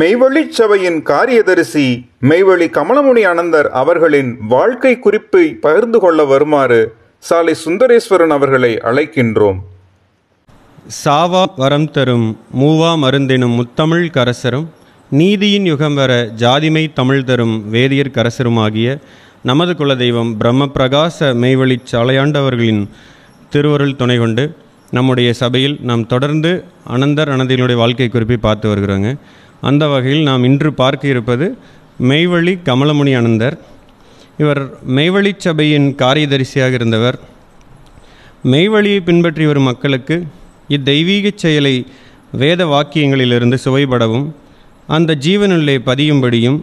மெய்வழிச் சபையின் காரியதரிசி மெய்வழி கமலமுனி அனந்தர் அவர்களின் வாழ்க்கை குறிப்பை பகிர்ந்து கொள்ள வருமாறு சாலை சுந்தரேஸ்வரன் அவர்களை அழைக்கின்றோம். சாவா வரம் தரும் மூவா மருந்தெனும் முத்தமிழ் கரசரும் நீதியின் யுகம் வர ஜாதிமை தமிழ் தரும் வேதியர் கரசருமாகிய நமது குலதெய்வம் பிரம்ம பிரகாச மெய்வழி சாலையாண்டவர்களின் திருவருள் துணை கொண்டு நம்முடைய சபையில் நாம் தொடர்ந்து அனந்தர்களுடைய வாழ்க்கை குறிப்பை பார்த்து வருகிறோங்க. அந்த வகையில் நாம் இன்று பார்க்க இருப்பது மெய்வழி கமலமுனி அனந்தர். இவர் மெய்வழி சபையின் காரியதரிசியாக இருந்தவர். மெய்வழியை பின்பற்றி வரும் மக்களுக்கு இத்தெய்வீக செயலை வேத வாக்கியங்களிலிருந்து சுவைபடவும் அந்த ஜீவனுள்ளே பதியும்படியும்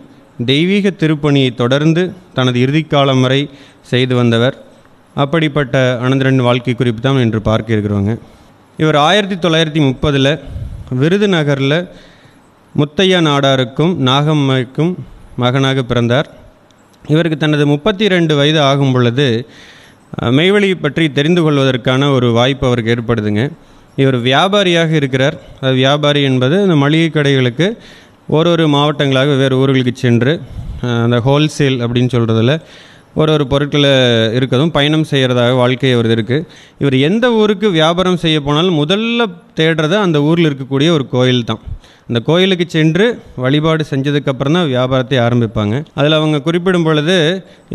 தெய்வீக திருப்பணியை தொடர்ந்து தனது இறுதிக்காலம் வரை செய்து வந்தவர். அப்படிப்பட்ட அனந்தரின் வாழ்க்கை குறிப்பு தான் இன்று பார்க்க இருக்கிறோங்க. இவர் 1930 விருதுநகரில் முத்தையா நாடாருக்கும் நாகம்மைக்கும் மகனாக பிறந்தார். இவருக்கு தனது 32 வயது ஆகும் பொழுது மெய்வழியை பற்றி தெரிந்து கொள்வதற்கான ஒரு வாய்ப்பு அவருக்கு ஏற்படுதுங்க. இவர் வியாபாரியாக இருக்கிறார். அது வியாபாரி என்பது இந்த மளிகை கடைகளுக்கு ஒரு மாவட்டங்களாக வேறு ஊர்களுக்கு சென்று அந்த ஹோல்சேல் அப்படின்னு சொல்கிறதுல ஒரு பொருட்களை இருக்கதும் பயணம் செய்கிறதாக வாழ்க்கை அவரது இருக்குது. இவர் எந்த ஊருக்கு வியாபாரம் செய்ய போனாலும் முதல்ல தேடுறது அந்த ஊரில் இருக்கக்கூடிய ஒரு கோயில் தான். அந்த கோயிலுக்கு சென்று வழிபாடு செஞ்சதுக்கப்புறம் தான் வியாபாரத்தை ஆரம்பிப்பாங்க. அதில் அவங்க குறிப்பிடும் பொழுது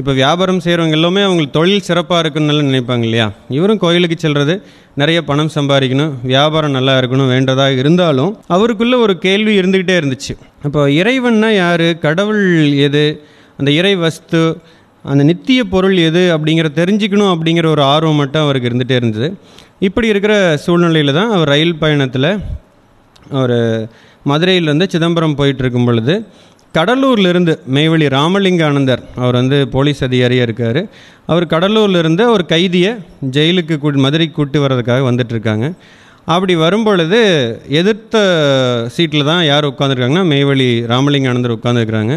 இப்போ வியாபாரம் செய்கிறவங்க எல்லாமே அவங்களுக்கு தொழில் சிறப்பாக இருக்குன்னு நினைப்பாங்க இல்லையா. இவரும் கோயிலுக்கு செல்வது நிறைய பணம் சம்பாதிக்கணும், வியாபாரம் நல்லா இருக்கணும் வேண்டதாக இருந்தாலும் அவருக்குள்ளே ஒரு கேள்வி இருந்துக்கிட்டே இருந்துச்சு. அப்போ இறைவன்னா யார், கடவுள் எது, அந்த இறை வஸ்து, அந்த நித்திய பொருள் எது அப்படிங்கிற தெரிஞ்சுக்கணும் அப்படிங்கிற ஒரு ஆர்வம் மட்டும் அவருக்கு இருந்துகிட்டே இருந்தது. இப்படி இருக்கிற சூழ்நிலையில் தான் அவர் ரயில் பயணத்தில் அவர் மதுரையிலேருந்து சிதம்பரம் போயிட்டுருக்கும் பொழுது கடலூர்லேருந்து மெய்வழி ராமலிங்க அனந்தர் அவர் போலீஸ் அதிகாரியாக இருக்கார். அவர் கடலூர்லேருந்து ஒரு கைதியை ஜெயிலுக்கு மதுரைக்கு கூட்டி வர்றதுக்காக வந்துட்டுருக்காங்க. அப்படி வரும்பொழுது எதிர்த்த சீட்டில் தான் யார் உட்காந்துருக்காங்கன்னா மெய்வழி ராமலிங்க அனந்தர் உட்காந்துருக்குறாங்க.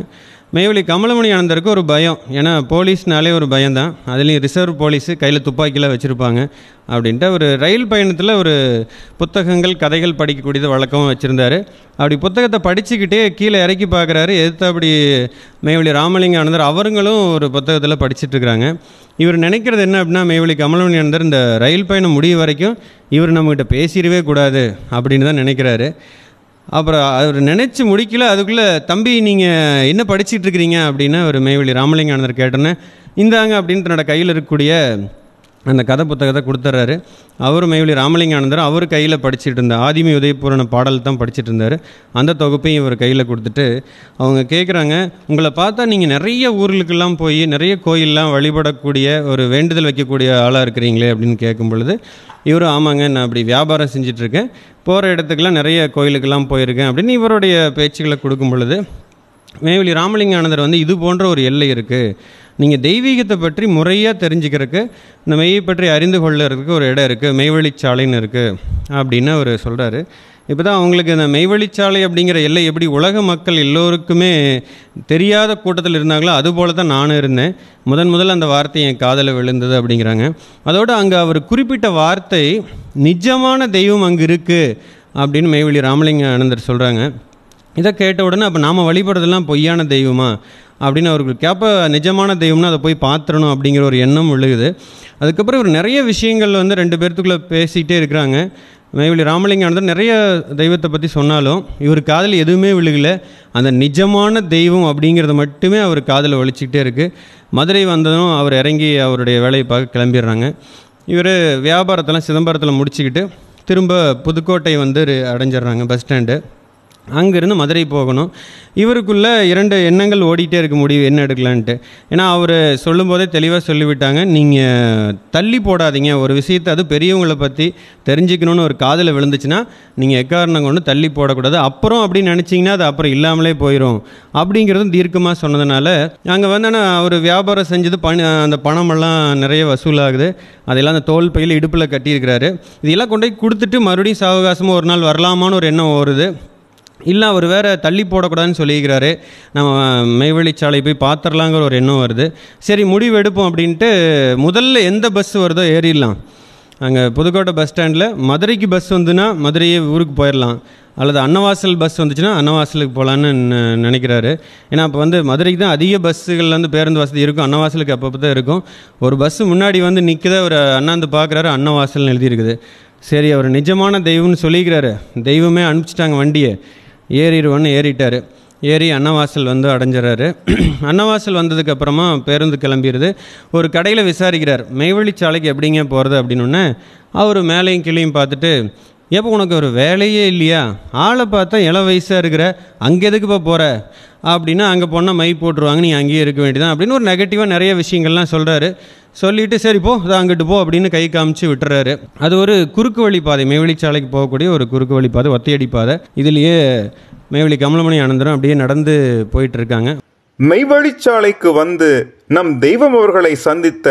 மெய்வழி கமலமுனி அனந்தருக்கு ஒரு பயம், ஏன்னா போலீஸ்னாலே ஒரு பயம்தான், அதுலேயும் ரிசர்வ் போலீஸு கையில் துப்பாக்கிலாம் வச்சுருப்பாங்க அப்படின்ட்டு அவர் ரயில் பயணத்தில் ஒரு புத்தகங்கள் கதைகள் படிக்கக்கூடியது வழக்கமாக வச்சுருந்தார். அப்படி புத்தகத்தை படிச்சுக்கிட்டே கீழே இறக்கி பார்க்குறாரு. எதிர்த்து அப்படி மெய்வழி ராமலிங்க அனந்தர் அவங்களும் ஒரு புத்தகத்தில் படிச்சுட்ருக்குறாங்க. இவர் நினைக்கிறது என்ன அப்படின்னா, மெய்வழி கமலமுனி அனந்தர் இந்த ரயில் பயணம் முடிய வரைக்கும் இவர் நம்மகிட்ட பேசிடவே கூடாது அப்படின்னு தான் நினைக்கிறாரு. அப்புறம் அவர் நினச்சி முடிக்கல. அதுக்குள்ளே தம்பி நீங்கள் என்ன படிச்சுட்டு இருக்கிறீங்க அப்படின்னு அவர் மெய்வழி ராமலிங்க அனந்தர் கேட்டோன்னே இந்தாங்க அப்படின்ட்டு என்னோட கையில் இருக்கக்கூடிய அந்த கதை புத்தகத்தை கொடுத்துட்றாரு. அவர் மெய்வழி ராமலிங்க அனந்தர் அவர் கையில் படிச்சுட்டு இருந்தார். ஆதிமி உதயபூரண பாடல் தான் படிச்சுட்டு இருந்தார். அந்த தொகுப்பையும் இவர் கையில் கொடுத்துட்டு அவங்க கேட்குறாங்க, உங்களை பார்த்தா நீங்கள் நிறைய ஊர்களுக்கெல்லாம் போய் நிறைய கோயிலெலாம் வழிபடக்கூடிய ஒரு வேண்டுதல் வைக்கக்கூடிய ஆளாக இருக்கிறீங்களே அப்படின்னு கேட்கும் பொழுது இவரும் ஆமாங்க, நான் அப்படி வியாபாரம் செஞ்சிட்ருக்கேன், போகிற இடத்துக்கெல்லாம் நிறைய கோயிலுக்கெல்லாம் போயிருக்கேன் அப்படின்னு இவருடைய பேச்சுக்களை கொடுக்கும் பொழுது மெய்வழி ராமலிங்க அனந்தர் இது போன்ற ஒரு எல்லை இருக்குது, நீங்கள் தெய்வீகத்தை பற்றி முறையாக தெரிஞ்சுக்கிறதுக்கு இந்த மெய்யை பற்றி அறிந்து கொள்ளுறதுக்கு ஒரு இடம் இருக்குது, மெய்வழிச்சாலைன்னு இருக்குது அப்படின்னு அவர் சொல்கிறாரு. இப்போ தான் அவங்களுக்கு இந்த மெய்வழிச்சாலை அப்படிங்கிற எல்லை எப்படி உலக மக்கள் எல்லோருக்குமே தெரியாத கூட்டத்தில் இருந்தாங்களோ அதுபோல தான் நானும் இருந்தேன். முதல்ல அந்த வார்த்தை என் காதில் விழுந்தது அப்படிங்கிறாங்க. அதோடு அங்கே அவர் குறிப்பிட்ட வார்த்தை நிஜமான தெய்வம் அங்கே இருக்குது அப்படின்னு மெய்வழி ராமலிங்க அனந்தர் சொல்கிறாங்க. இதை கேட்ட உடனே அப்போ நாம் வழிபடுறதெல்லாம் பொய்யான தெய்வமா அப்படின்னு அவருக்கு கேட்ப, நிஜமான தெய்வம்னா அதை போய் பார்த்துடணும் அப்படிங்கிற ஒரு எண்ணம் விழுகுது. அதுக்கப்புறம் இவர் நிறைய விஷயங்கள் 2 பேர்த்துக்குள்ளே பேசிகிட்டே இருக்கிறாங்க. மெய்வழி ராமலிங்க அனந்தர் நிறைய தெய்வத்தை பற்றி சொன்னாலும் இவர் காதில் எதுவுமே விழுகலை. அந்த நிஜமான தெய்வம் அப்படிங்கிறத மட்டுமே அவர் காதில் ஒழிச்சிக்கிட்டே இருக்குது. மதுரை வந்ததும் அவர் இறங்கி அவருடைய வேலையை பார்க்க கிளம்பிடுறாங்க. இவர் வியாபாரத்தெல்லாம் சிதம்பரத்தில் முடிச்சுக்கிட்டு திரும்ப புதுக்கோட்டை அடைஞ்சிடுறாங்க பஸ் ஸ்டாண்டு. அங்கேருந்து மதுரை போகணும். இவருக்குள்ளே 2 எண்ணங்கள் ஓடிட்டே இருக்க முடியும் என்ன எடுக்கலான்ட்டு. ஏன்னா அவர் சொல்லும்போதே தெளிவாக சொல்லிவிட்டாங்க, நீங்கள் தள்ளி போடாதீங்க ஒரு விஷயத்தை, அது பெரியவங்களை பற்றி தெரிஞ்சுக்கணுன்னு ஒரு காதில் விழுந்துச்சுன்னா நீங்கள் எக்காரணம் கொண்டு தள்ளி போடக்கூடாது, அப்புறம் அப்படின்னு நினச்சிங்கன்னா அது அப்புறம் இல்லாமலே போயிடும் அப்படிங்கிறதும் தீர்க்கமாக சொன்னதுனால அங்கே ஆனால் அவர் வியாபாரம் செஞ்சது அந்த பணமெல்லாம் நிறைய வசூலாகுது. அதெல்லாம் அந்த தோல் பையில் இடுப்பில் கட்டியிருக்கிறாரு. இதெல்லாம் கொண்டு போய் கொடுத்துட்டு மறுபடியும் சாவகாசமாக ஒரு நாள் வரலாமான்னு ஒரு எண்ணம் வருது. இல்லை அவர் வேறு தள்ளி போடக்கூடாதுன்னு சொல்லியிருக்கிறாரு, நம்ம மெய்வழிச்சாலை போய் பார்த்துடலாங்கிற ஒரு எண்ணம் வருது. சரி முடிவு எடுப்போம் அப்படின்ட்டு முதல்ல எந்த பஸ் வருதோ ஏறிடலாம். அங்கே புதுக்கோட்டை பஸ் ஸ்டாண்டில் மதுரைக்கு பஸ் வந்துன்னா மதுரையே ஊருக்கு போயிடலாம், அல்லது அன்னவாசல் பஸ் வந்துச்சுன்னா அன்னவாசலுக்கு போகலான்னு நினைக்கிறாரு. ஏன்னா அப்போ வந்து மதுரைக்கு தான் அதிக பஸ்ஸுகள் வந்து பேருந்து வசதி இருக்கும், அன்னவாசலுக்கு அப்பப்போ தான் இருக்கும். ஒரு பஸ்ஸு முன்னாடி வந்து நிற்குத ஒரு அண்ணாந்து பார்க்குறாரு, அன்னவாசல்னு எழுதியிருக்குது. சரி, அவர் நிஜமான தெய்வம்னு சொல்லிக்கிறாரு, தெய்வமே அனுப்பிச்சிட்டாங்க வண்டியை, ஏறிடுவோன்னு ஏறிட்டார். ஏறி அன்னவாசல் வந்து அடைஞ்சிடறாரு. அன்னவாசல் வந்ததுக்கப்புறமா பேருந்து கிளம்பிடுது. ஒரு கடையில் விசாரிக்கிறார், மெய்வழிச்சாலைக்கு எப்படிங்க போகிறது அப்படின்னோடனே அவர் மேலேயும் கீழையும் பார்த்துட்டு, எப்போ உனக்கு ஒரு வேலையே இல்லையா, ஆளை பார்த்தா இளம் வயசாக இருக்கிற, அங்கே எதுக்குப்பா போகிற அப்படின்னா, அங்கே போனால் மை போட்டுருவாங்க, நீ அங்கேயே இருக்க வேண்டியதான் அப்படின்னு ஒரு நெகட்டிவாக நிறைய விஷயங்கள்லாம் சொல்கிறாரு. சொல்லிவிட்டு சரி போ, அதை அங்கிட்டு போ அப்படின்னு கை காமிச்சு விட்டுறாரு. அது ஒரு குறுக்கு வழி பாதை, மெய்வழிச்சாலைக்கு போகக்கூடிய ஒரு குறுக்கு வழி பாதை, ஒத்தையடி பாதை. இதுலேயே மெய்வழி கமலமணி ஆனந்தரும் அப்படியே நடந்து போயிட்டு இருக்காங்க. மெய்வழிச்சாலைக்கு வந்து நம் தெய்வம் அவர்களை சந்தித்த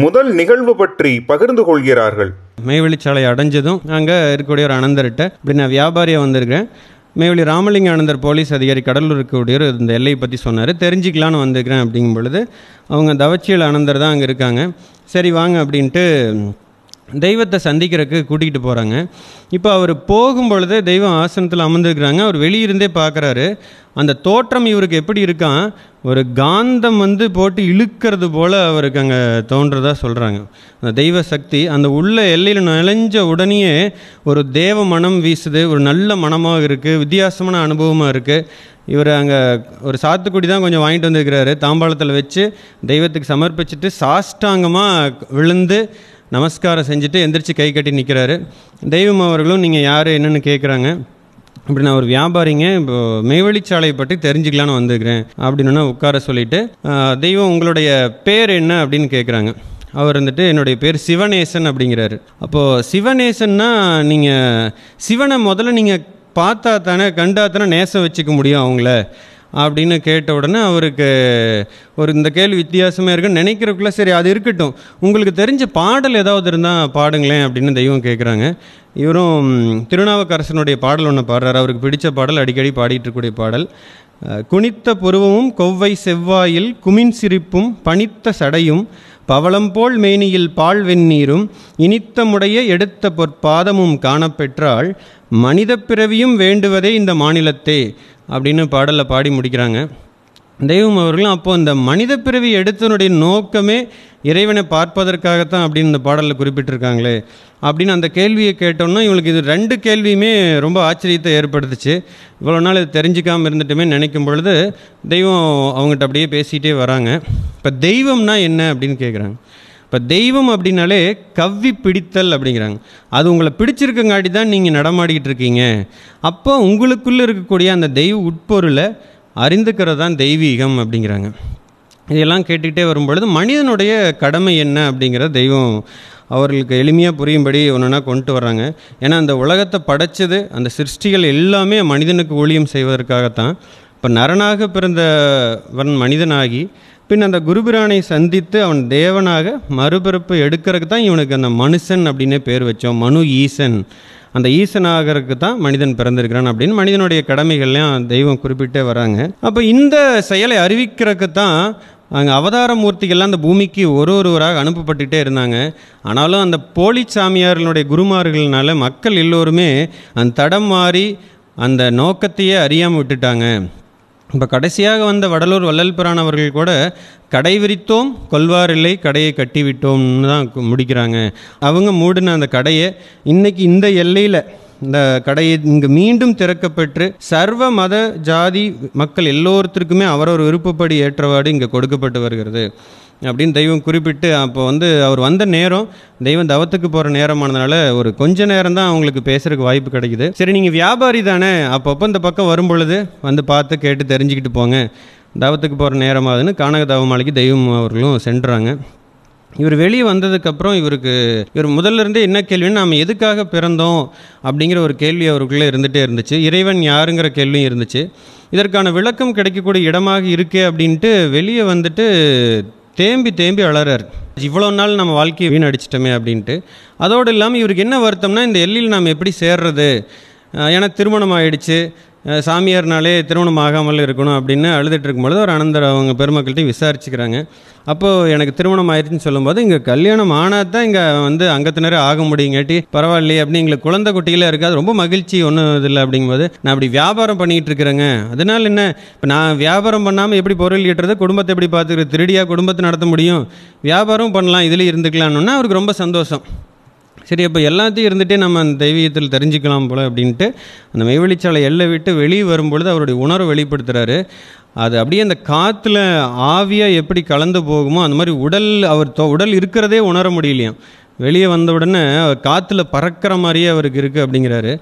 முதல் நிகழ்வு பற்றி பகிர்ந்து கொள்கிறார்கள். மெய்வழிச்சாலை அடைஞ்சதும் அங்கே இருக்கக்கூடிய ஒரு அனந்தர்கிட்ட, இப்படி நான் வியாபாரியாக வந்திருக்கிறேன், மெய்வழி ராமலிங்க ஆனந்தர் போலீஸ் அதிகாரி கடலூர் இருக்கக்கூடிய இந்த எல்லையை பற்றி சொன்னார், தெரிஞ்சிக்கலான்னு வந்திருக்கிறேன் அப்படிங்கும் பொழுது அவங்க தவச்சியல் ஆனந்தர் தான் அங்கே இருக்காங்க. சரி வாங்க அப்படின்ட்டு தெய்வத்தை சந்திக்கிறதுக்கு கூட்டிகிட்டு போகிறாங்க. இப்போ அவர் போகும்பொழுது தெய்வம் ஆசனத்தில் அமர்ந்துருக்கிறாங்க. அவர் வெளியிருந்தே பார்க்குறாரு. அந்த தோற்றம் இவருக்கு எப்படி இருக்கான், ஒரு காந்தம் வந்து போட்டு இழுக்கிறது போல் அவருக்கு அங்கே தோன்றதா சொல்கிறாங்க. அந்த தெய்வ சக்தி அந்த உள்ள எல்லையில் நுழைஞ்ச உடனேயே ஒரு தேவ மனம் வீசுது, ஒரு நல்ல மனமாக இருக்குது, வித்தியாசமான அனுபவமாக இருக்குது. இவர் அங்கே ஒரு சாத்துக்குடி தான் கொஞ்சம் வாங்கிட்டு வந்துருக்கிறாரு, தாம்பாளத்தில் வச்சு தெய்வத்துக்கு சமர்ப்பிச்சுட்டு சாஷ்டாங்கமாக விழுந்து நமஸ்காரம் செஞ்சுட்டு எந்திரிச்சு கை கட்டி நிற்கிறாரு. தெய்வம் அவர்களும் நீங்கள் யார் என்னென்னு கேட்குறாங்க. அப்படி நான் ஒரு வியாபாரிங்க, இப்போ மெய்வழிச்சாலையை பற்றி தெரிஞ்சுக்கலான்னு வந்துருக்கிறேன் அப்படின்னா உட்கார சொல்லிவிட்டு, தெய்வம் உங்களுடைய பேர் என்ன அப்படின்னு கேட்குறாங்க. அவர் வந்துட்டு என்னுடைய பேர் சிவநேசன் அப்படிங்கிறாரு. அப்போது சிவநேசன்னா நீங்கள் சிவனை முதல்ல நீங்கள் பார்த்தா தானே, கண்டா தானே நேசம் வச்சுக்க முடியும் அவங்கள அப்படின்னு கேட்ட உடனே அவருக்கு ஒரு இந்த கேள்வி வித்தியாசமாக இருக்குன்னு நினைக்கிறதுக்குள்ள சரி அது இருக்கட்டும், உங்களுக்கு தெரிஞ்ச பாடல் ஏதாவது இருந்தால் பாடுங்களேன் அப்படின்னு தெய்வம் கேட்குறாங்க. இவரும் திருநாவுக்கரசனுடைய பாடல் ஒன்று பாடுறாரு, அவருக்கு பிடித்த பாடல், அடிக்கடி பாடிட்டு இருக்கக்கூடிய பாடல். குனித்த புருவமும் கொவ்வை செவ்வாயில் குமின் சிரிப்பும் பனித்த சடையும் பவளம்போல் மேனியில் பால் வெந்நீரும் இனித்தமுடைய எடுத்த பொற்பாதமும் காணப்பெற்றால் மனித பிறவியும் வேண்டுவதே இந்த மாநிலத்தே அப்படின்னு பாடலில் பாடி முடிக்கிறாங்க. தெய்வம் அவர்களும் அப்போது இந்த மனித பிறவி எடுத்தனுடைய நோக்கமே இறைவனை பார்ப்பதற்காகத்தான் அப்படின்னு இந்த பாடலில் குறிப்பிட்டிருக்காங்களே அப்படின்னு அந்த கேள்வியை கேட்டோன்னா இவங்களுக்கு இது ரெண்டு கேள்வியுமே ரொம்ப ஆச்சரியத்தை ஏற்படுத்துச்சு. இவ்வளோ நாள் இது தெரிஞ்சிக்காமல் இருந்துட்டுமே நினைக்கும் பொழுது தெய்வம் அவங்ககிட்ட அப்படியே பேசிகிட்டே வராங்க. இப்போ தெய்வம்னா என்ன அப்படின்னு கேட்குறாங்க. இப்போ தெய்வம் அப்படின்னாலே கவ்வி பிடித்தல் அப்படிங்கிறாங்க. அது உங்களை பிடிச்சிருக்கங்காட்டி தான் நீங்கள் நடமாடிக்கிட்டு இருக்கீங்க. அப்போ உங்களுக்குள்ளே இருக்கக்கூடிய அந்த தெய்வ உட்பொருளை அறிந்துக்கிறது தான் தெய்வீகம் அப்படிங்கிறாங்க. இதெல்லாம் கேட்டுக்கிட்டே வரும்பொழுது மனிதனுடைய கடமை என்ன அப்படிங்கிற தெய்வம் அவர்களுக்கு எளிமையாக புரியும்படி ஒன்றுனா கொண்டு வர்றாங்க. ஏன்னா அந்த உலகத்தை படைச்சது, அந்த சிருஷ்டிகள் எல்லாமே மனிதனுக்கு ஊழியம் செய்வதற்காகத்தான். இப்போ நரனாக பிறந்தவன் மனிதனாகி பின் அந்த குருபிரானை சந்தித்து அவன் தேவனாக மறுபிறப்பு எடுக்கிறதுக்கு தான் இவனுக்கு அந்த மனுஷன் அப்படின்னே பேர் வச்சோம். மனு ஈசன், அந்த ஈசனாகிறதுக்கு தான் மனிதன் பிறந்திருக்கிறான் அப்படின்னு மனிதனுடைய கடமைகள்லாம் தெய்வம் குறிப்பிட்டே வராங்க. அப்போ இந்த செயலை அறிவிக்கிறதுக்கு தான் அங்கே அவதார மூர்த்திகள்லாம் அந்த பூமிக்கு ஒருவராக அனுப்பப்பட்டுகிட்டே இருந்தாங்க. ஆனாலும் அந்த போலி சாமியார்களுடைய குருமார்கள்னால மக்கள் எல்லோருமே அந்த தடம் மாறி அந்த நோக்கத்தையே அறியாமல் விட்டுட்டாங்க. இப்போ கடைசியாக வந்த வடலூர் வள்ளல் பிரான் அவர்கள் கூட கடை விரித்தோம் கொல்வார் இல்லை கடையை கட்டிவிட்டோம்னு தான் முடிக்கிறாங்க. அவங்க மூடின அந்த கடையை இன்னைக்கு இந்த எல்லையில் இந்த கடையை இங்கே மீண்டும் திறக்கப்பட்டு சர்வ மத ஜாதி மக்கள் எல்லோருத்திற்குமே அவரவர் விருப்பப்படி ஏற்றவாடு இங்கே கொடுக்கப்பட்டு வருகிறது அப்படின்னு தெய்வம் குறிப்பிட்டு. அப்போ அவர் வந்த நேரம் தெய்வம் தவத்துக்கு போகிற நேரமானதுனால ஒரு கொஞ்ச நேரம் தான் அவங்களுக்கு பேசுறதுக்கு வாய்ப்பு கிடைக்குது. சரி நீங்கள் வியாபாரி தானே, அப்பப்போ இந்த பக்கம் வரும் பொழுது பார்த்து கேட்டு தெரிஞ்சுக்கிட்டு போங்க, தவத்துக்கு போகிற நேரமாகுதுன்னு கானக தவமாலைக்கு தெய்வம் அவர்களும் சென்றாங்க. இவர் வெளியே வந்ததுக்கப்புறம் இவர் முதல்ல இருந்தே என்ன கேள்வின்னு நாம் எதுக்காக பிறந்தோம் அப்படிங்கிற ஒரு கேள்வி அவருக்குள்ளே இருந்துகிட்டே இருந்துச்சு. இறைவன் யாருங்கிற கேள்வியும் இருந்துச்சு. இதற்கான விளக்கம் கிடைக்கக்கூடிய இடமாக இருக்கே அப்படின்ட்டு வெளியே வந்துட்டு தேம்பி அழறார். இவ்வளோ நாள் நம்ம வாழ்க்கையை வீணடிச்சிட்டோமே அப்படின்ட்டு. அதோடு இல்லாமல் இவருக்கு என்ன வருத்தம்னா இந்த எல்லையில் நாம் எப்படி சேர்றது, ஏன்னா திருமணம் ஆகிடுச்சு, சாமியார்னாலே திருமணம் ஆகாமல் இருக்கணும் அப்படின்னு அழுதுட்டு இருக்கும்பொழுது ஒரு அனந்தர் அவங்க பெருமக்கள்கிட்ட விசாரிச்சுக்கிறாங்க. அப்போது எனக்கு திருமணம் ஆயிடுச்சுன்னு சொல்லும்போது, இங்கே கல்யாணம் ஆனால் தான் இங்கே வந்து அங்கத்தினரே ஆக முடியுங்காட்டி பரவாயில்லையே அப்படின்னு எங்களுக்கு குழந்தை குட்டிகளே இருக்காது, ரொம்ப மகிழ்ச்சி ஒன்றும் இதில்லை அப்படிங்கும்போது, நான் அப்படி வியாபாரம் பண்ணிகிட்டு இருக்கிறேங்க, அதனால் என்ன இப்போ நான் வியாபாரம் பண்ணாமல் எப்படி பொருள் ஈட்டுறது, குடும்பத்தை எப்படி பார்த்துக்கிறது, திருடியாக குடும்பத்தை நடத்த முடியும், வியாபாரம் பண்ணலாம், இதில் இருந்துக்கலாம்னா அவருக்கு ரொம்ப சந்தோஷம். சரி, அப்போ எல்லாத்தையும் இருந்துகிட்டே நம்ம அந்த தெய்வீகத்தில் தெரிஞ்சுக்கலாம் போல் அப்படின்ட்டு அந்த மெய்வெளிச்சாலை எல்லை விட்டு வெளியே வரும்பொழுது அவருடைய உணர்வை வெளிப்படுத்துகிறாரு. அது அப்படியே அந்த காற்றுல ஆவியாக எப்படி கலந்து போகுமோ அந்த மாதிரி உடல் இருக்கிறதே உணர முடியலையாம். வெளியே வந்த உடனே காற்றுல பறக்கிற மாதிரியே அவருக்கு இருக்குது அப்படிங்கிறாரு.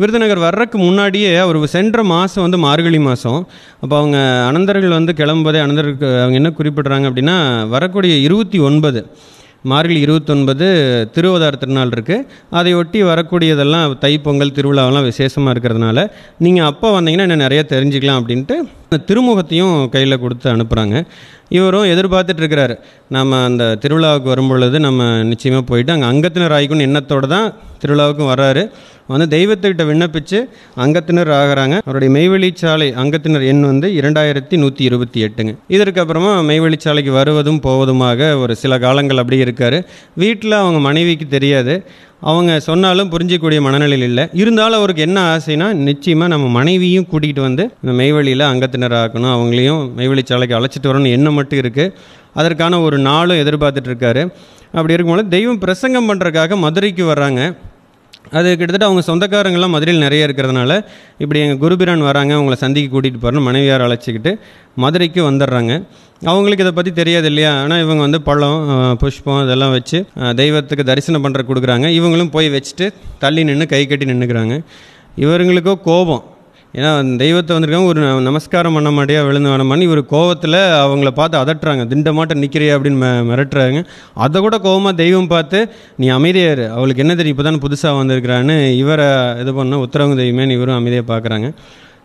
விருதுநகர் வர்றதுக்கு முன்னாடியே அவர் சென்ற மாதம் வந்து மார்கழி மாதம். அப்போ அவங்க அனந்தர்கள் வந்து கிளம்பும்போதே அனந்தருக்கு அவங்க என்ன குறிப்பிட்றாங்க அப்படின்னா, வரக்கூடிய 29 மார்கழி 29 திருவதார் திருநாள் இருக்குது, அதை ஒட்டி வரக்கூடியதெல்லாம் தைப்பொங்கல் திருவிழாவெல்லாம் விசேஷமாக இருக்கிறதுனால நீங்கள் அப்போ வந்தீங்கன்னா இன்னும் நிறைய தெரிஞ்சுக்கலாம் அப்படின்ட்டு திருமுகத்தையும் கையில் கொடுத்து அனுப்புகிறாங்க. இவரும் எதிர்பார்த்துட்டு இருக்கிறாரு, நம்ம அந்த திருவிழாவுக்கு வரும்பொழுது நம்ம நிச்சயமாக போயிட்டு அங்கே அங்கத்தினர் ஆகிக்கணும்னு எண்ணத்தோடு தான் திருவிழாவுக்கும் வர்றாரு. வந்து தெய்வத்துக்கிட்ட விண்ணப்பித்து அங்கத்தினர் ஆகிறாங்க. அவருடைய மெய்வெளிச்சாலை அங்கத்தினர் எண் வந்து 2128ங்க. இதற்கப்புறமா மெய்வெளிச்சாலைக்கு வருவதும் போவதுமாக ஒரு சில காலங்கள் அப்படியே இருக்கார். வீட்டில் அவங்க மனைவிக்கு தெரியாது, அவங்க சொன்னாலும் புரிஞ்சிக்கக்கூடிய மனநிலையில் இல்லை. இருந்தாலும் அவருக்கு என்ன ஆசைனா, நிச்சயமாக நம்ம மனைவியும் கூட்டிகிட்டு வந்து இந்த மெய்வெளியில் அங்கத்தினர் ஆக்கணும், அவங்களையும் மெய்வெளிச்சாலைக்கு அழைச்சிட்டு வரணும்னு எண்ணம் மட்டும் இருக்குது. அதற்கான ஒரு நாளும் எதிர்பார்த்துட்ருக்காரு. அப்படி இருக்கும்போது தெய்வம் பிரசங்கம் பண்ணுறதுக்காக மதுரைக்கு வர்றாங்க. அது கிட்டத்தட்ட அவங்க சொந்தக்காரங்கள்லாம் மதுரையில் நிறைய இருக்கிறதுனால இப்படி எங்கள் குருபிரான் வராங்க, அவங்கள சந்திக்கு கூட்டிகிட்டு போகிறோன்னு மனைவியார் அழைச்சிக்கிட்டு மதுரைக்கு வந்துடுறாங்க. அவங்களுக்கு இதை பற்றி தெரியாது இல்லையா. ஆனால் இவங்க வந்து பழம் புஷ்பம் இதெல்லாம் வச்சு தெய்வத்துக்கு தரிசனம் பண்ணுற கொடுக்குறாங்க. இவங்களும் போய் வச்சுட்டு தள்ளி நின்று கை கட்டி நின்றுக்கிறாங்க. இவங்களுக்கோ கோபம், ஏன்னா தெய்வத்தை வந்திருக்காங்க, ஒரு நமஸ்காரம் பண்ண மாட்டியா விழுந்து வேணமான்னு இவர் கோவத்தில் அவங்கள பார்த்து அதட்டுறாங்க, திண்டமாட்ட நிற்கிறியா அப்படின்னு மிரட்டுறாங்க. அதை கூட கோவமாக தெய்வம் பார்த்து, நீ அமைதியாரு, அவளுக்கு என்ன தெரியும், இப்போ தான் புதுசாக வந்திருக்கிறான்னு இவரை இது பண்ண உத்தரவு தெய்வமேன்னு இவரும் அமைதியாக பார்க்குறாங்க.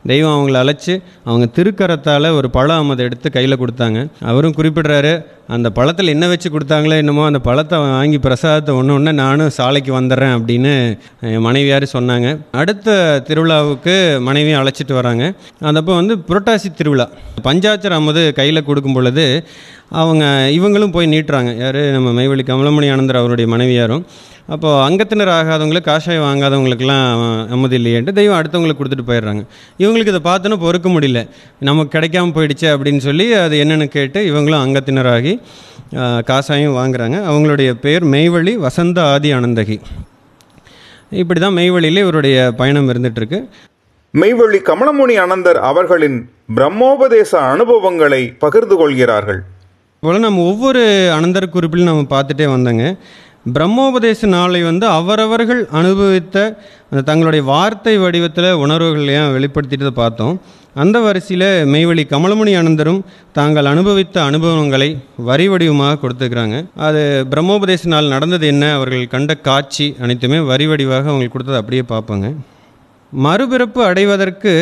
தெய்வம் அவங்கள அழைச்சி அவங்க திருக்கரத்தால் ஒரு பழம் அதை எடுத்து கையில் கொடுத்தாங்க. அவரும் குறிப்பிடுறாரு, அந்த பழத்தில் என்ன வச்சு கொடுத்தாங்களோ என்னமோ அந்த பழத்தை வாங்கி பிரசாதத்தை ஒன்று நானும் சாலைக்கு வந்துடுறேன் அப்படின்னு மனைவியார் சொன்னாங்க. அடுத்த திருவிழாவுக்கு மனைவியும் அழைச்சிட்டு வராங்க. அந்தப்போ வந்து புரட்டாசி திருவிழா பஞ்சாட்சர அமுது கையில் கொடுக்கும் பொழுது இவங்களும் போய் நீட்டுறாங்க. யார், நம்ம மெய்வெளி கமலமணி ஆனந்தர் அவருடைய மனைவியாரும். அப்போது அங்கத்தினர் ஆகாதவங்களுக்கு, காஷாயம் வாங்காதவங்களுக்கெல்லாம் அமுது இல்லையேன்ட்டு தெய்வம் அடுத்தவங்களுக்கு கொடுத்துட்டு போயிடுறாங்க. இவங்களுக்கு இதை பார்த்தோன்னா பொறுக்க முடியல, நமக்கு கிடைக்காம போயிடுச்சு அப்படின்னு சொல்லி அது என்னென்னு கேட்டு இவங்களும் அங்கத்தினராகி காஷாயம் வாங்குறாங்க. அவங்களுடைய பேர் மெய்வெளி வசந்த ஆதி ஆனந்தகி. இப்படி தான் மெய்வெளியிலே இவருடைய பயணம் இருந்துகிட்ருக்கு. மெய்வெளி கமலமுனி ஆனந்தர் அவர்களின் பிரம்மோபதேச அனுபவங்களை பகிர்ந்து கொள்கிறார்கள். போல் நம்ம ஒவ்வொரு அனந்தர் குறிப்பிலும் நம்ம பார்த்துட்டே வந்தோங்க. பிரம்மோபதேச நாளை வந்து அவரவர்கள் அனுபவித்த அந்த தங்களுடைய வார்த்தை வடிவத்தில் உணர்வுகளையும் வெளிப்படுத்திட்டு பார்த்தோம். அந்த வரிசையில் மெய்வெளி கமலமுனி ஆனந்தரும் தாங்கள் அனுபவித்த அனுபவங்களை வரி வடிவமாக கொடுத்துக்கிறாங்க. அது பிரம்மோபதேச நாள் நடந்தது என்ன, அவர்கள் கண்ட காட்சி அனைத்துமே வரி வடிவாக அவங்களுக்கு கொடுத்தது அப்படியே பார்ப்பாங்க. மறுபிறப்பு அடைவதற்கு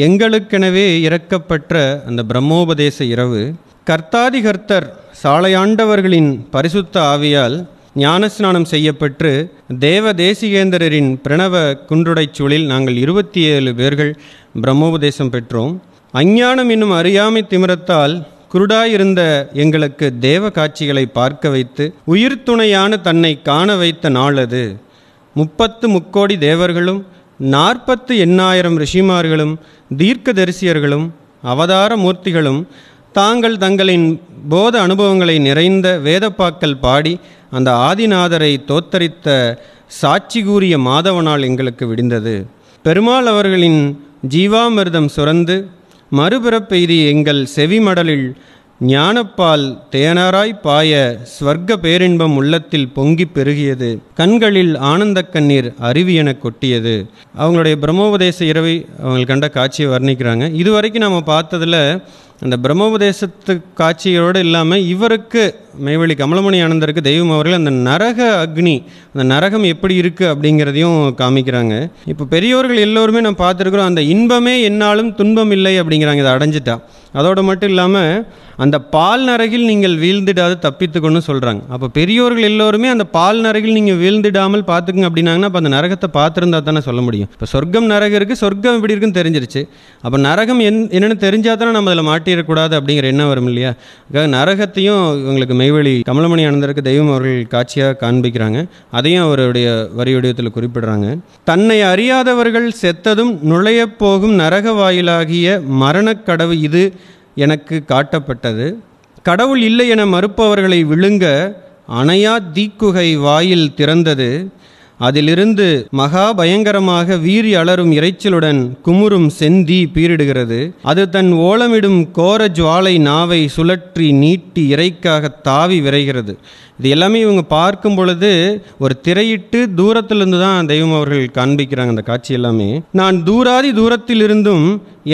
எங்களுக்கெனவே இறக்கப்பட்ட அந்த பிரம்மோபதேச இரவு கர்த்தாதிகர்த்தர் சாலையாண்டவர்களின் பரிசுத்த ஆவியால் ஞானஸ்நானம் செய்யப்பட்டு தேவ தேசிகேந்திரரின் பிரணவ குன்றுடைச்சூழில் நாங்கள் 27 பேர்கள் பிரம்மோபதேசம் பெற்றோம். அஞ்ஞானம் என்னும் அறியாமை திமிரத்தால் குருடாயிருந்த எங்களுக்கு தேவ காட்சிகளை பார்க்க வைத்து உயிர் துணையான தன்னை காண வைத்த நாள் அது. 30 முக்கோடி தேவர்களும் 40 எண்ணாயிரம் ரிஷிமார்களும் தீர்க்கதரிசியர்களும் அவதார மூர்த்திகளும் தாங்கள் தங்களின் போத அனுபவங்களை நிறைந்த வேதப்பாக்கள் பாடி அந்த ஆதிநாதரை தோத்தரித்த சாட்சி கூறிய மாதவனால் எங்களுக்கு விடிந்தது. பெருமாள் அவர்களின் ஜீவாமிர்தம் சுரந்து மறுபிறப்பெய்தி எங்கள் செவிமடலில் ஞானப்பால் தேனராய் பாய ஸ்வர்க்க பேரின்பம் உள்ளத்தில் பொங்கி பெருகியது. கண்களில் ஆனந்த கண்ணீர் அருவியென கொட்டியது. அவங்களுடைய பிரம்மோபதேச இரவை அவங்க கண்ட காட்சியை வர்ணிக்கிறாங்க. இதுவரைக்கும் நம்ம பார்த்ததில் அந்த பிரம்மோபதேசத்து காட்சியோடு இல்லாமல் இவருக்கு மெய்வழி கமலமணி ஆனந்தருக்கு தெய்வம் அவர்கள் அந்த நரக அக்னி, அந்த நரகம் எப்படி இருக்குது அப்படிங்கிறதையும் காமிக்கிறாங்க. இப்போ பெரியோர்கள் எல்லோருமே நம்ம பார்த்துருக்குறோம், அந்த இன்பமே என்னாலும் துன்பம் இல்லை அப்படிங்கிறாங்க. இதை அடைஞ்சிட்டா அதோடு மட்டும் இல்லாமல் அந்த பால் நரகில் நீங்கள் வீழ்ந்திடாது தப்பித்துக்கொண்டு சொல்கிறாங்க. அப்போ பெரியோர்கள் எல்லோருமே அந்த பால் நரகில் நீங்கள் வீழ்ந்திடாமல் பார்த்துக்குங்க அப்படின்னாங்கன்னா அப்போ அந்த நரகத்தை பார்த்துருந்தா தானே சொல்ல முடியும். இப்போ சொர்க்கம் நரகம் இருக்குது, சொர்க்கம் எப்படி இருக்குன்னு தெரிஞ்சிருச்சு. அப்போ நரகம் என்னென்னு தெரிஞ்சால் தானே நம்ம அதில் மாட்டிடக்கூடாது அப்படிங்கிற எண்ணம் வரும் இல்லையா. நரகத்தையும் இவங்களுக்கு மெய்வழி கமலமணி ஆனந்தருக்கு தெய்வம் அவர்கள் காட்சியாக காண்பிக்கிறாங்க. அதையும் அவருடைய வரி வடிவத்தில் குறிப்பிடுறாங்க. தன்னை அறியாதவர்கள் செத்ததும் நுழையப் போகும் நரக வாயிலாகிய மரணக்கடவு இது எனக்கு காட்டப்பட்டது. கடவுள் இல்லை என மறுப்பவர்களை விழுங்க அணையா தீக்குகை வாயில் திறந்தது. அதிலிருந்து மகா பயங்கரமாக வீறி அலரும் இறைச்சலுடன் குமுறும் செந்தி பீரிடுகிறது. அது தன் ஓலமிடும் கோர ஜுவாலை நாவை சுழற்றி நீட்டி இறைக்காக தாவி விரைகிறது. இது எல்லாமே இவங்க பார்க்கும் பொழுது ஒரு திரையிட்டு தூரத்திலிருந்து தான் தெய்வம் அவர்கள் காண்பிக்கிறாங்க. அந்த காட்சி எல்லாமே நான் தூராதி தூரத்திலிருந்தும்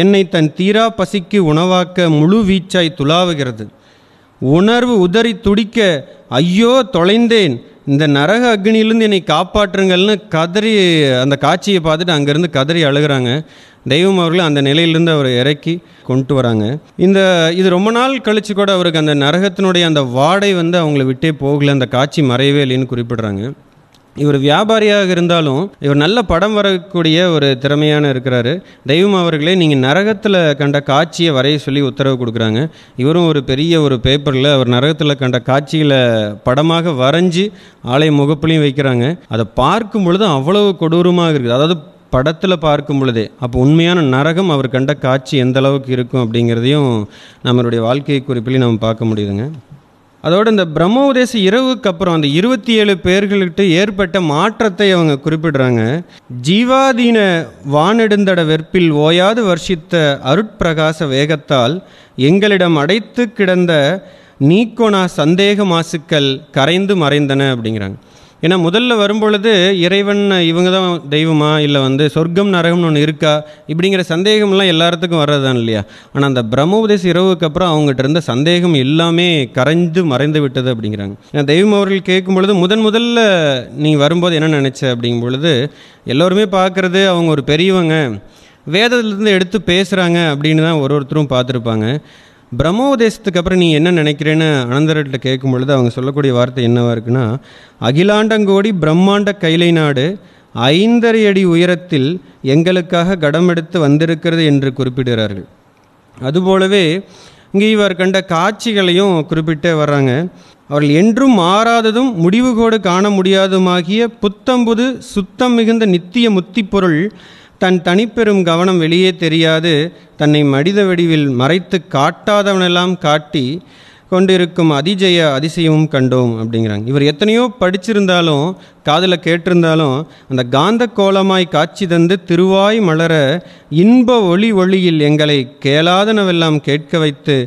என்னை தன் தீரா பசிக்கு உணவாக்க முழு வீச்சாய் துளாவுகிறது. உணர்வு உதறி துடிக்க ஐயோ தொலைந்தேன், இந்த நரக அக்னியிலிருந்து என்னை காப்பாற்றுங்கள்னு கதறி அந்த காட்சியை பார்த்துட்டு அங்கேருந்து கதறி அழுகிறாங்க. தெய்வம் அவர்கள் அந்த நிலையிலிருந்து அவர் இறக்கி கொண்டு வராங்க. இது ரொம்ப நாள் கழித்து கூட அவருக்கு அந்த நரகத்தினுடைய அந்த வாடை அவங்கள விட்டே போகல, அந்த காட்சி மறையவே இல்லைன்னு குறிப்பிடுறாங்க. இவர் வியாபாரியாக இருந்தாலும் இவர் நல்ல படம் வரக்கூடிய ஒரு திறமையான இருக்கிறாரு. தெய்வம் அவர்களே நீங்கள் நரகத்தில் கண்ட காட்சியை வரைய சொல்லி உத்தரவு கொடுக்குறாங்க. இவரும் ஒரு பெரிய ஒரு பேப்பரில் அவர் நரகத்தில் கண்ட காட்சிகளை படமாக வரைஞ்சி ஆலய முகப்புலையும் வைக்கிறாங்க. அதை பார்க்கும் பொழுது அவ்வளவு கொடூரமாக இருக்குது. அதாவது படத்தில் பார்க்கும் பொழுதே அப்போ உண்மையான நரகம் அவர் கண்ட காட்சி எந்த அளவுக்கு இருக்கும் அப்படிங்கிறதையும் நம்மளுடைய வாழ்க்கை குறிப்பிலையும் நம்ம பார்க்க முடியுதுங்க. அதோடு இந்த பிரம்மோபதேச இரவுக்கு அப்புறம் அந்த 27 பேர்கள்கிட்ட ஏற்பட்ட மாற்றத்தை அவங்க குறிப்பிடுறாங்க. ஜீவாதீன வானெடுந்தட வெற்பில் ஓயாது வர்ஷித்த அருட்பிரகாச வேகத்தால் எங்களிடம் அடைத்து கிடந்த நீக்கோனா சந்தேக மாசுக்கள் கரைந்து மறைந்தன அப்படிங்கிறாங்க. ஏன்னா முதல்ல வரும்பொழுது இறைவன் இவங்க தான் தெய்வமா இல்லை சொர்க்கம் நரகம்னு ஒன்று இருக்கா இப்படிங்கிற சந்தேகம்லாம் எல்லாத்துக்கும் வர்றதுதான் இல்லையா. ஆனால் அந்த பிரம்மோபதேச இரவுக்கு அப்புறம் அவங்ககிட்ட இருந்த சந்தேகம் எல்லாமே கரைந்து மறைந்து விட்டது அப்படிங்கிறாங்க. ஏன்னா தெய்வம் அவர்கள் கேட்கும் பொழுது முதல்ல நீ வரும்போது என்ன நினச்ச அப்படிங்கும் பொழுது எல்லோருமே பார்க்குறது அவங்க ஒரு பெரியவங்க வேதத்திலேருந்து எடுத்து பேசுகிறாங்க அப்படின்னு தான் ஒருத்தரும் பார்த்துருப்பாங்க. பிரம்மோபதேசத்துக்கு அப்புறம் நீ என்ன நினைக்கிறேன்னு அனந்தர்கிட்ட கேட்கும் பொழுது அவங்க சொல்லக்கூடிய வார்த்தை என்னவா இருக்குன்னா, அகிலாண்டங்கோடி பிரம்மாண்ட கைலை நாடு 5.5 அடி உயரத்தில் எங்களுக்காக கடமெடுத்து வந்திருக்கிறது என்று குறிப்பிடுகிறார்கள். அதுபோலவே இங்கே இவர் கண்ட காட்சிகளையும் குறிப்பிட்டே வர்றாங்க. அவர்கள் என்றும் மாறாததும் முடிவுகோடு காண முடியாதுமாகிய புத்தம்புது சுத்தம் மிகுந்த நித்திய முத்திப்பொருள் தன் தனிப்பெரும் கவனம் வெளியே தெரியாது தன்னை மனித வடிவில் மறைத்து காட்டாதவனெல்லாம் காட்டி கொண்டிருக்கும் அதிஜய அதிசயமும் கண்டோம் அப்படிங்கிறாங்க. இவர் எத்தனையோ படிச்சிருந்தாலும் காதில் கேட்டிருந்தாலும் அந்த காந்த கோலமாய் காட்சி தந்து திருவாய் மலர இன்ப ஒளியில் எங்களை கேளாதனவெல்லாம் கேட்க வைத்து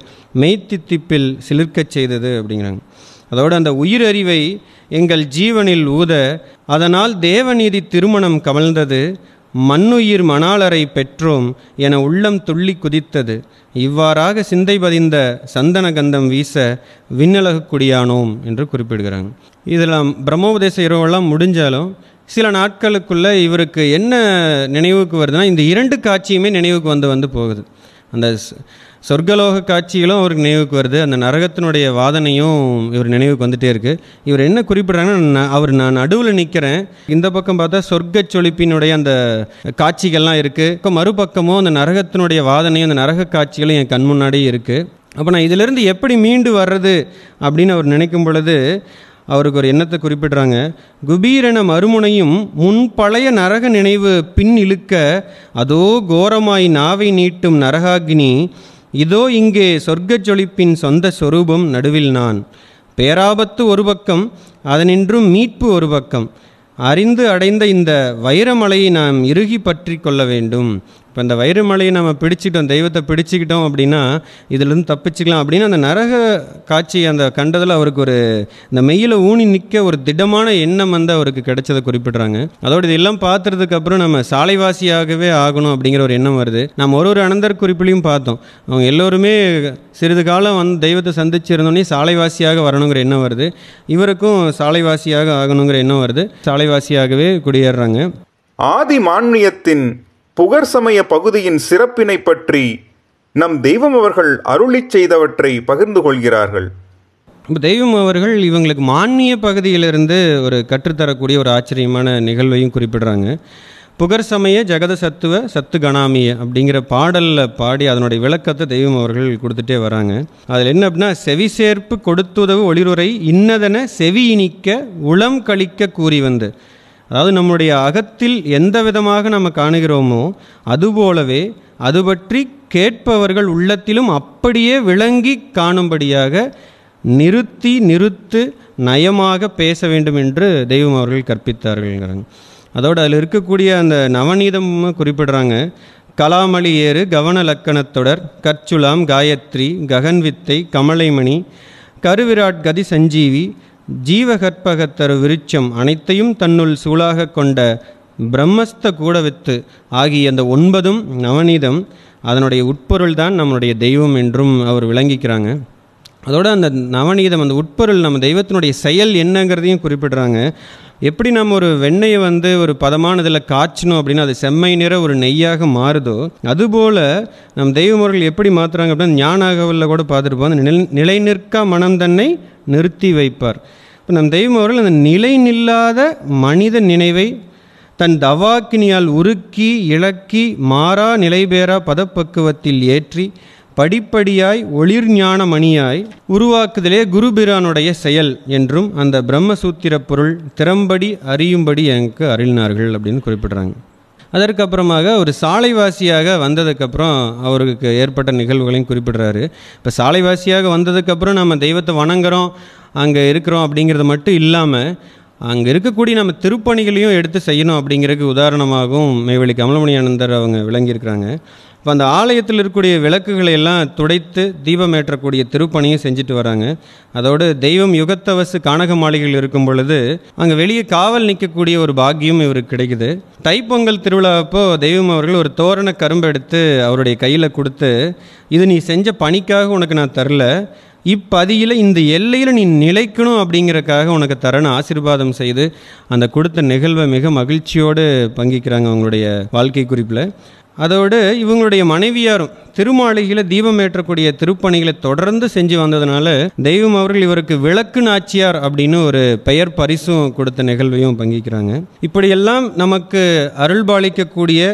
மெய்த்தித்திப்பில் சிலிர்க்கச் செய்தது அப்படிங்கிறாங்க. அதோடு அந்த உயிரறிவை எங்கள் ஜீவனில் ஊத அதனால் தேவநீதி திருமணம் கமழ்ந்தது, மண்ணுயிர் மணாளரை பெற்றோம் என உள்ளம் துள்ளி குதித்தது, இவ்வாறாக சிந்தை பதிந்த சந்தன கந்தம் வீச விண்ணலகு குடியானோம் என்று குறிப்பிடுகிறாங்க. இதெல்லாம் பிரம்மோபதேச இரவெல்லாம் முடிஞ்சாலும் சில நாட்களுக்குள்ளே இவருக்கு என்ன நினைவுக்கு வருதுன்னா இந்த 2 காட்சியுமே நினைவுக்கு வந்து போகுது. அந்த சொர்க்கலோக காட்சிகளும் அவருக்கு நினைவுக்கு வருது, அந்த நரகத்தினுடைய வாதனையும் இவர் நினைவுக்கு வந்துட்டே இருக்குது. இவர் என்ன குறிப்பிட்றாங்கன்னா, நான் நடுவில் நிற்கிறேன், இந்த பக்கம் பார்த்தா சொர்க்க சொலிப்பினுடைய அந்த காட்சிகள்லாம் இருக்குது, இப்போ மறுபக்கமும் அந்த நரகத்தினுடைய வாதனையும் அந்த நரக காட்சிகளும் என் கண் முன்னாடியே இருக்குது. அப்போ நான் இதிலிருந்து எப்படி மீண்டு வர்றது அப்படின்னு அவர் நினைக்கும் பொழுது அவருக்கு ஒரு எண்ணத்தை குறிப்பிடுறாங்க. குபீரென மறுமுனையும் முன் பழைய நரக நினைவு பின் இழுக்க அதோ கோரமாய் நாவை நீட்டும் நரகாகினி, இதோ இங்கே சொர்க்க ஜொலிப்பின் சொந்த சொரூபம் நடுவில் நான், பேராபத்து ஒரு பக்கம் அதனின்றும் மீட்பு ஒரு பக்கம், அறிந்து அடைந்த இந்த வைரமலையை நாம் இறுகி பற்றி கொள்ள வேண்டும், இப்போ இந்த வைர மலையை நம்ம பிடிச்சிட்டோம், தெய்வத்தை பிடிச்சிக்கிட்டோம் அப்படின்னா இதிலிருந்து தப்பிச்சுக்கலாம் அப்படின்னு அந்த நரக காட்சி அந்த கண்டதில் அவருக்கு ஒரு இந்த மெய்யில் ஊனி நிற்க ஒரு திடமான எண்ணம் வந்து அவருக்கு கிடைச்சதை குறிப்பிட்றாங்க. அதோடு இதெல்லாம் பார்த்துறதுக்கு அப்புறம் நம்ம சாலைவாசியாகவே ஆகணும் அப்படிங்கிற ஒரு எண்ணம் வருது. நம்ம ஒரு அனந்தர் குறிப்பிலையும் பார்த்தோம், அவங்க எல்லோருமே சிறிது காலம் வந்து தெய்வத்தை சந்திச்சு இருந்தோடனே சாலைவாசியாக வரணுங்கிற எண்ணம் வருது. இவருக்கும் சாலைவாசியாக ஆகணுங்கிற எண்ணம் வருது. சாலைவாசியாகவே குடியேறாங்க. ஆதி மான்மியத்தின் புகர் சமய பகுதியின் சிறப்பினை பற்றி நம் தெய்வம் அவர்கள் அருளிச் செய்தவற்றை பகிர்ந்து கொள்கிறார்கள். தெய்வம் அவர்கள் இவங்களுக்கு மான்மிய பகுதியிலிருந்து ஒரு கற்றுத்தரக்கூடிய ஒரு ஆச்சரியமான நிகழ்வையும் குறிப்பிடுறாங்க. புகர் சமய ஜெகத சத்துவ சத்து கணாமிய அப்படிங்கிற பாடலில் பாடி அதனுடைய விளக்கத்தை தெய்வம் அவர்கள் கொடுத்துட்டே வராங்க. அதில் என்ன அப்படின்னா, செவி சேர்ப்பு கொடுத்துதவு ஒளிருரை இன்னதென செவி இனிக்க உளம் கழிக்க கூறி வந்து, அதாவது நம்முடைய அகத்தில் எந்த விதமாக நம்ம காணுகிறோமோ அதுபோலவே அது பற்றி கேட்பவர்கள் உள்ளத்திலும் அப்படியே விளங்கி காணும்படியாக நிறுத்து நயமாக பேச வேண்டும் என்று தெய்வம் அவர்கள் கற்பித்தார்கள்ங்கிறாங்க. அதோடு அதில் இருக்கக்கூடிய அந்த நவநீதம் குறிப்பிடுறாங்க. கலாமளி ஏறு கவன லக்கணத்தொடர் கற்சுலாம் காயத்ரி ககன்வித்தை கமலைமணி கருவிராட் கதி சஞ்சீவி ஜீவகற்பகத்தரு விருட்சம் அனைத்தையும் தன்னுள் சூழாக கொண்ட பிரம்மஸ்த கூடவித்து ஆகிய அந்த 9 நவநீதம் அதனுடைய உட்பொருள் தான் நம்மளுடைய தெய்வம் என்றும் அவர் விளங்கிக்கிறாங்க. அதோடு அந்த நவநீதம் அந்த உட்பொருள் நம்ம தெய்வத்தினுடைய செயல் என்னங்கிறதையும் குறிப்பிடுறாங்க. எப்படி நம்ம ஒரு வெண்ணெயை வந்து ஒரு பதமானதில் காய்ச்சணும் அப்படின்னா அது செம்மை நிற ஒரு நெய்யாக மாறுதோ, அதுபோல் நம் தெய்வமர்கள் எப்படி மாற்றுறாங்க அப்படின்னா ஞானாகவில் கூட பார்த்துருப்போம், அந்த நிலை நிற்கா மனம் தன்னை நிறுத்தி வைப்பார். இப்போ நம் தெய்வம் அவர்கள் அந்த நிலை நில்லாத மனித நினைவை தன் தவாக்கினியால் உருக்கி இழக்கி மாறா நிலைபேறா பதப்பக்குவத்தில் ஏற்றி படிப்படியாய் ஒளிர் ஞான மணியாய் உருவாக்குதலே குருபிரானுடைய செயல் என்றும் அந்த பிரம்மசூத்திர பொருள் திறம்படி அறியும்படி எனக்கு அருளினார்கள் அப்படின்னு குறிப்பிடுறாங்க. அதற்கப்புறமாக ஒரு சாலைவாசியாக வந்ததுக்கப்புறம் அவருக்கு ஏற்பட்ட நிகழ்வுகளையும் குறிப்பிடுறாரு. இப்போ சாலைவாசியாக வந்ததுக்கப்புறம் நம்ம தெய்வத்தை வணங்குறோம், அங்கே இருக்கிறோம் அப்படிங்கிறது மட்டும் இல்லாமல் அங்கே இருக்கக்கூடிய நம்ம திருப்பணிகளையும் எடுத்து செய்யணும் அப்படிங்கிறதுக்கு உதாரணமாகவும் மெய்வழி கமலமணி ஆனந்தர் அவங்க விளங்கியிருக்கிறாங்க. இப்போ அந்த ஆலயத்தில் இருக்கக்கூடிய விளக்குகளை எல்லாம் துடைத்து தீபமேற்றக்கூடிய திருப்பணியும் செஞ்சுட்டு வராங்க. அதோடு தெய்வம் யுகத்தவசு கானக மாளிகையில் இருக்கும் பொழுது அங்கே வெளியே காவல் நிற்கக்கூடிய ஒரு பாக்கியம் இவருக்கு கிடைக்குது. தைப்பொங்கல் திருவிழாப்போ தெய்வம் அவர்கள் ஒரு தோரண கரும்பு எடுத்து அவருடைய கையில் கொடுத்து, இது நீ செஞ்ச பணிக்காக உனக்கு நான் தரல, இப்பதியில் இந்த எல்லையில் நீ நிலைக்கணும் அப்படிங்கிறக்காக உனக்கு தரன்னு ஆசீர்வாதம் செய்து அந்த கொடுத்த நிகழ்வை மிக மகிழ்ச்சியோடு பங்கிக்கிறாங்க அவங்களுடைய வாழ்க்கை குறிப்பில். அதோடு இவங்களுடைய மனைவியாரும் திருமாளிகையில் தீபம் ஏற்றக்கூடிய திருப்பணிகளை தொடர்ந்து செஞ்சு வந்ததுனால தெய்வம் அவர்கள் இவருக்கு விளக்கு நாச்சியார் அப்படின்னு ஒரு பெயர் பரிசும் கொடுத்த நிகழ்வையும் பங்கிக்கிறாங்க. இப்படியெல்லாம் நமக்கு அருள்பாலிக்கக்கூடிய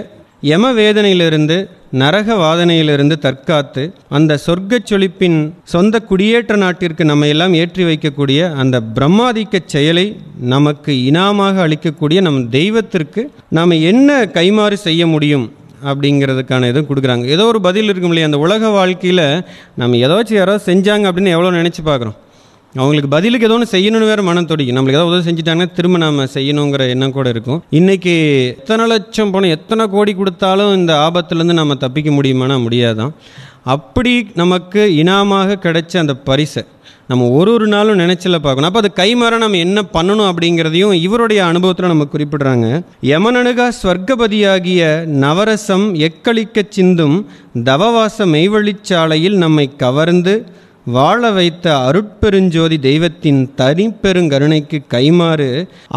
யம வேதனையிலிருந்து நரக வாதனையிலிருந்து தற்காத்து அந்த சொர்க்கச் சொலிப்பின் சொந்த குடியேற்ற நாட்டிற்கு நம்ம எல்லாம் ஏற்றி வைக்கக்கூடிய அந்த பிரம்மாதிக்க செயலை நமக்கு இனாமாக அளிக்கக்கூடிய நம் தெய்வத்திற்கு நாம் என்ன கைமாறு செய்ய முடியும் அப்படிங்கிறதுக்கான எதுவும் கொடுக்குறாங்க. ஏதோ ஒரு பதில் இருக்கும் இல்லையா, அந்த உலக வாழ்க்கையில் நம்ம ஏதாச்சும் யாராவது செஞ்சாங்க அப்படின்னு எவ்வளோ நினச்சி பார்க்குறோம், அவங்களுக்கு பதிலுக்கு ஏதோ ஒன்று செய்யணும்னு வேறு மனம் துடிக்கும். நம்மளுக்கு ஏதாவது உதவி செஞ்சுட்டாங்கன்னா திரும்ப நம்ம செய்யணுங்கிற எண்ணம் கூட இருக்கும். இன்றைக்கி எத்தனை லட்சம் பணம் எத்தனை கோடி கொடுத்தாலும் இந்த ஆபத்துலேருந்து நம்ம தப்பிக்க முடியுமானா முடியாதான். அப்படி நமக்கு இனாமாக கிடைச்ச அந்த பரிசை நம்ம ஒரு நாளும் நினைச்சல பார்க்கணும். அப்போ அது கைமாற நம்ம என்ன பண்ணணும் அப்படிங்கிறதையும் இவருடைய அனுபவத்தில் நம்ம குறிப்பிடுறாங்க. யமனனுகா ஸ்வர்க்கபதியாகிய நவரசம் எக்களிக்க சிந்தும் தவவாச மெய்வழிச்சாலையில் நம்மை கவர்ந்து வாழ வைத்த அருட்பெருஞ்சோதி தெய்வத்தின் தனிப்பெருங்கருணைக்கு கைமாறு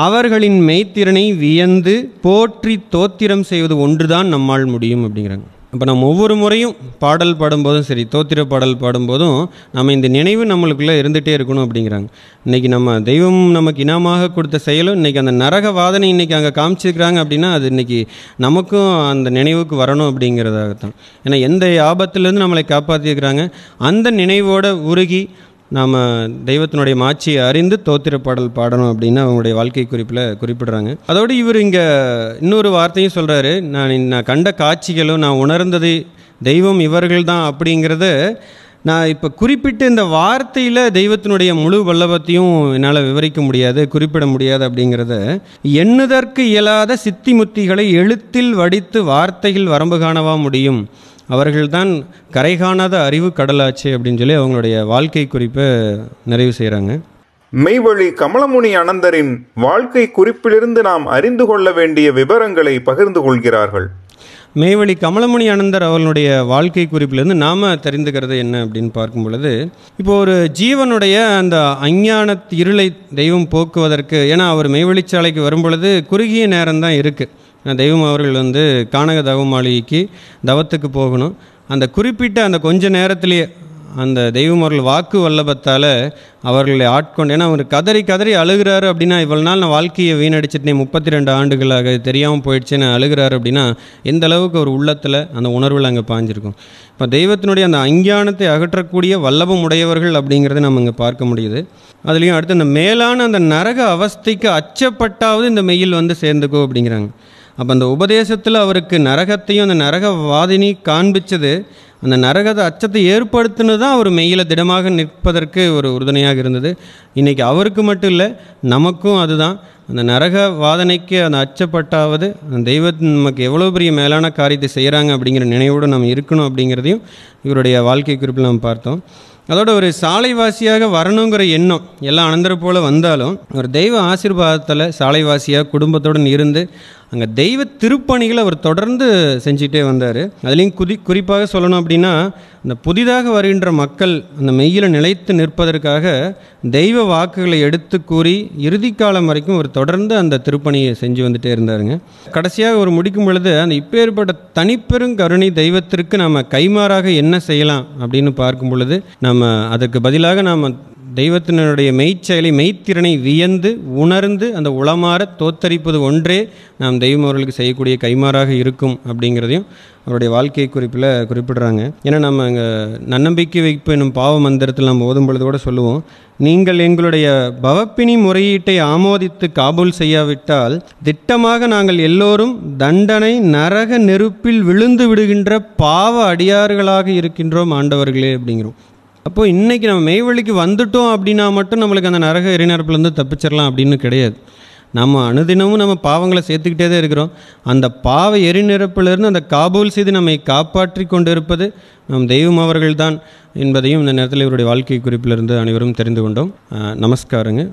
அவர்களின் மெய்த்திறனை வியந்து போற்றி தோத்திரம் செய்வது ஒன்றுதான் நம்மால் முடியும் அப்படிங்கிறாங்க. இப்போ நம்ம ஒவ்வொரு முறையும் பாடல் பாடும்போதும் சரி, தோத்திர பாடல் பாடும்போதும் நம்ம இந்த நினைவு நம்மளுக்குள்ளே இருந்துகிட்டே இருக்கணும் அப்படிங்கிறாங்க. இன்றைக்கி நம்ம தெய்வம் நமக்கு இனமாக கொடுத்த செயலும் இன்றைக்கி அந்த நரக வாதனை இன்றைக்கி அங்கே காமிச்சிருக்கிறாங்க அப்படின்னா அது இன்றைக்கி நமக்கும் அந்த நினைவுக்கு வரணும் அப்படிங்கிறதாகத்தான். ஏன்னா எந்த ஆபத்துலேருந்து நம்மளை காப்பாற்றிருக்கிறாங்க, அந்த நினைவோடு உருகி நாம் தெய்வத்தினுடைய மாட்சியை அறிந்து தோத்திர பாடல் பாடணும் அப்படின்னு அவங்களுடைய வாழ்க்கை குறிப்பில் குறிப்பிடுறாங்க. அதோடு இவர் இங்கே இன்னொரு வார்த்தையும் சொல்கிறாரு, நான் கண்ட காட்சிகளும் நான் உணர்ந்தது தெய்வம் இவர்கள் தான் அப்படிங்கிறத நான் இப்போ குறிப்பிட்டு இந்த வார்த்தையில் தெய்வத்தினுடைய முழு வல்லபத்தையும் என்னால் விவரிக்க முடியாது, குறிப்பிட முடியாது. அப்படிங்கிறத எண்ணுதற்கு இயலாத சித்திமுத்திகளை எழுத்தில் வடித்து வார்த்தையில் வரம்பு காணவா முடியும், அவர்கள்தான் கரை காணாத அறிவு கடலாச்சு அப்படின்னு சொல்லி அவங்களுடைய வாழ்க்கை குறிப்பை நிறைவு செய்கிறாங்க. மெய்வழி கமலமுனி அனந்தரின் வாழ்க்கை குறிப்பிலிருந்து நாம் அறிந்து கொள்ள வேண்டிய விவரங்களை பகிர்ந்து கொள்கிறார்கள். மெய்வழி கமலமுனி அனந்தர் அவர்களுடைய வாழ்க்கை குறிப்பிலிருந்து நாம் தெரிந்துக்கிறது என்ன அப்படின்னு பார்க்கும் பொழுது, இப்போ ஒரு ஜீவனுடைய அந்த அஞ்ஞான இருளை தெய்வம் போக்குவதற்கு, ஏன்னா அவர் மெய்வழிச்சாலைக்கு வரும் பொழுது குறுகிய நேரம்தான் இருக்குது. தெய்வம் அவர்கள் கானக தவ மாளிகைக்கு தவத்துக்கு போகணும். அந்த குறிப்பிட்ட அந்த கொஞ்ச நேரத்திலேயே அந்த தெய்வம் அவர்கள் வாக்கு வல்லபத்தால் அவர்களை ஆட்கொண்டு, ஏன்னா அவர் கதறி கதறி அழுகிறாரு அப்படின்னா, இவ்வளோ நாள் நான் வாழ்க்கையை வீணடிச்சிட்டேன், 32 ஆண்டுகளாக தெரியாமல் போயிடுச்சேன்னு அழுகிறாரு அப்படின்னா எந்த அளவுக்கு ஒரு உள்ளத்தில் அந்த உணர்வில் அங்கே பாஞ்சிருக்கும். இப்போ தெய்வத்தினுடைய அந்த அஞ்ஞானத்தை அகற்றக்கூடிய வல்லபம் உடையவர்கள் அப்படிங்கிறத நம்ம இங்கே பார்க்க முடியுது. அதுலேயும் அடுத்து அந்த மேலான அந்த நரக அவஸ்தைக்கு அச்சப்பட்டாவது இந்த மெய்யில் சேர்ந்துக்கோ அப்படிங்கிறாங்க. அப்போ அந்த உபதேசத்தில் அவருக்கு நரகத்தையும் அந்த நரகவாதினி காண்பிச்சது, அந்த நரகத அச்சத்தை ஏற்படுத்தினது தான் அவர் மெய்யில் திடமாக நிற்பதற்கு ஒரு உறுதுணையாக இருந்தது. இன்றைக்கி அவருக்கு மட்டும் இல்லை, நமக்கும் அதுதான். அந்த நரக வாதனைக்கு அந்த அச்சப்பட்டாவது அந்த தெய்வத்தின் நமக்கு எவ்வளோ பெரிய மேலான காரியத்தை செய்கிறாங்க அப்படிங்கிற நினைவோடு நம்ம இருக்கணும் அப்படிங்கிறதையும் இவருடைய வாழ்க்கை குறிப்பில் நம்ம பார்த்தோம். அதோட ஒரு சாலைவாசியாக வரணுங்கிற எண்ணம் எல்லாம் அனந்தரை போல் வந்தாலும் ஒரு தெய்வ ஆசீர்வாதத்தில் சாலைவாசியாக குடும்பத்துடன் இருந்து அங்கே தெய்வ திருப்பணிகளை அவர் தொடர்ந்து செஞ்சுட்டே வந்தார். அதுலேயும் குறிப்பாக சொல்லணும் அப்படின்னா, அந்த புதிதாக வருகின்ற மக்கள் அந்த மெய்யில் நிலைத்து நிற்பதற்காக தெய்வ வாக்குகளை எடுத்து கூறி இறுதி காலம் வரைக்கும் அவர் தொடர்ந்து அந்த திருப்பணியை செஞ்சு வந்துட்டே இருந்தாருங்க. கடைசியாக ஒரு முடிக்கும் பொழுது அந்த இப்பேற்பட்ட தனிப்பெரும் கருணை தெய்வத்திற்கு நம்ம கைமாறாக என்ன செய்யலாம் அப்படின்னு பார்க்கும் பொழுது, நம்ம அதற்கு பதிலாக நாம் தெய்வத்தினுடைய மெய்ச்செயலை மெய்த்திறனை வியந்து உணர்ந்து அந்த உளமாற தோத்தரிப்பது ஒன்றே நாம் தெய்வம் அவர்களுக்கு செய்யக்கூடிய கைமாறாக இருக்கும் அப்படிங்கிறதையும் அவருடைய வாழ்க்கை குறிப்பில் குறிப்பிடுறாங்க. ஏன்னா நம்ம அங்கே நன்னம்பிக்கை வைப்பு என்னும் பாவ மந்திரத்தில் நம்ம ஓதும் பொழுது கூட சொல்லுவோம், நீங்கள் எங்களுடைய பவப்பினி முறையீட்டை ஆமோதித்து காபூல் செய்யாவிட்டால் திட்டமாக நாங்கள் எல்லோரும் தண்டனை நரக நெருப்பில் விழுந்து விடுகின்ற பாவ அடியார்களாக இருக்கின்றோம் ஆண்டவர்களே அப்படிங்கிறோம். அப்போது இன்றைக்கி நம்ம மெய்வழிக்கு வந்துட்டோம் அப்படின்னா மட்டும் நம்மளுக்கு அந்த நரக எரிநெருப்புலேருந்து தப்பிச்சிடலாம் அப்படின்னு கிடையாது. நம்ம அனுதினமும் நம்ம பாவங்களை சேர்த்துக்கிட்டே தான் இருக்கிறோம். அந்த பாவ எரிநெருப்பிலிருந்து அந்த காபூல் செய்து நம்மை காப்பாற்றி கொண்டு இருப்பது நம் தெய்வம் அவர்கள்தான் என்பதையும் இந்த நேரத்தில் இவருடைய வாழ்க்கை குறிப்பிலிருந்து அனைவரும் தெரிந்து கொண்டோம். நமஸ்காரங்க.